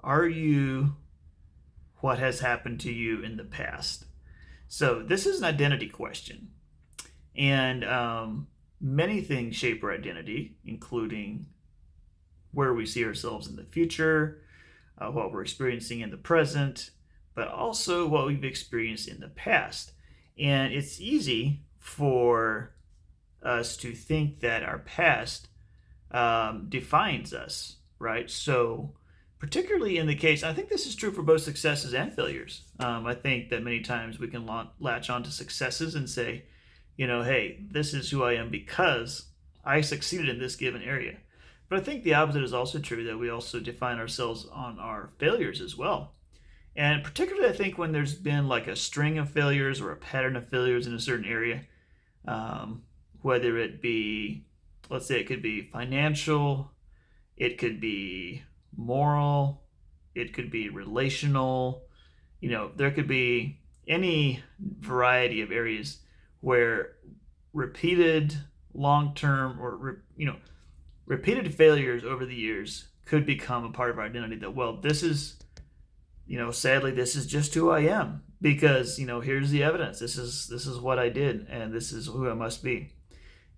Are you what has happened to you in the past? So this is an identity question. And many things shape our identity, including where we see ourselves in the future, what we're experiencing in the present, but also what we've experienced in the past. And it's easy for us to think that our past defines us, right? So, particularly in the case, I think this is true for both successes and failures. I think that many times we can latch on to successes and say, hey, this is who I am because I succeeded in this given area. But I think the opposite is also true, that we also define ourselves on our failures as well. And particularly, I think when there's been like a string of failures or a pattern of failures in a certain area, um, whether it be, let's say, it could be financial, it could be moral, it could be relational, there could be any variety of areas where repeated long term or, repeated failures over the years could become a part of our identity that, well, this is, sadly, this is just who I am because, here's the evidence. This is what I did and this is who I must be.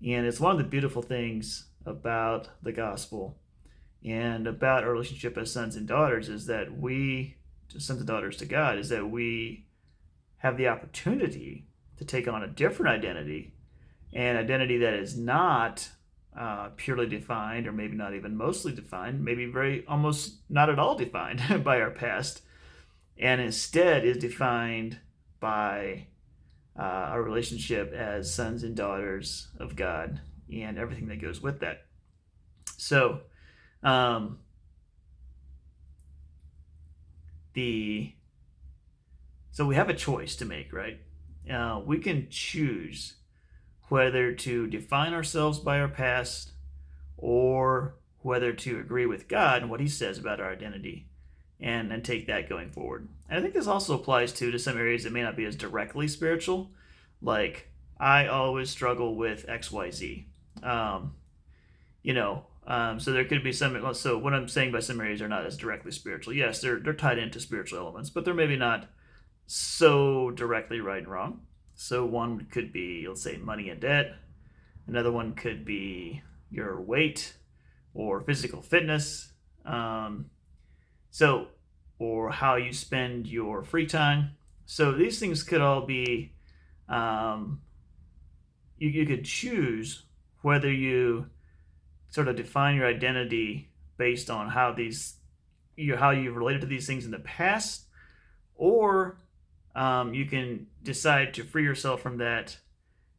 And it's one of the beautiful things about the gospel and about our relationship as sons and daughters is that sons and daughters to God, is that we have the opportunity to take on a different identity, an identity that is not purely defined, or maybe not even mostly defined, maybe very almost not at all defined by our past, and instead is defined by our relationship as sons and daughters of God and everything that goes with that. So, um, the so we have a choice to make, right? We can choose whether to define ourselves by our past or whether to agree with God and what He says about our identity and take that going forward. And I think this also applies to some areas that may not be as directly spiritual, like I always struggle with XYZ. So there could be some. So what I'm saying by some areas are not as directly spiritual. Yes, they're tied into spiritual elements, but they're maybe not so directly right and wrong. So one could be, let's say, money and debt. Another one could be your weight or physical fitness. So, or how you spend your free time. So these things could all be. You could choose whether you sort of define your identity based on how you've related to these things in the past, or you can decide to free yourself from that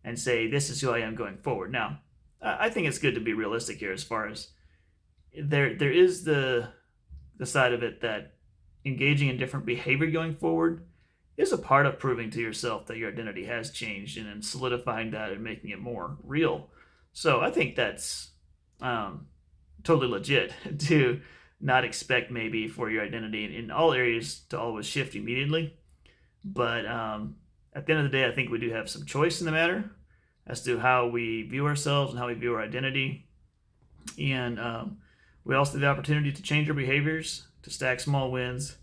and say, this is who I am going forward. Now, I think it's good to be realistic here as far as there is the side of it that engaging in different behavior going forward is a part of proving to yourself that your identity has changed and then solidifying that and making it more real. So I think that's totally legit to not expect maybe for your identity in all areas to always shift immediately. But at the end of the day, I think we do have some choice in the matter as to how we view ourselves and how we view our identity. And we also have the opportunity to change our behaviors, to stack small wins,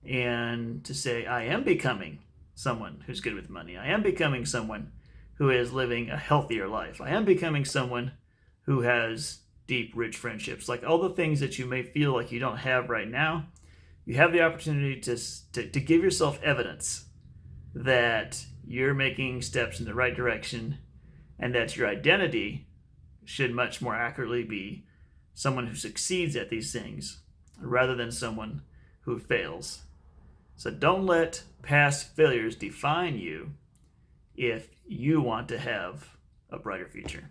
and to say, I am becoming someone who's good with money. I am becoming someone who is living a healthier life. I am becoming someone who has deep, rich friendships. Like all the things that you may feel like you don't have right now, you have the opportunity to give yourself evidence that you're making steps in the right direction and that your identity should much more accurately be someone who succeeds at these things rather than someone who fails. So don't let past failures define you if you want to have a brighter future.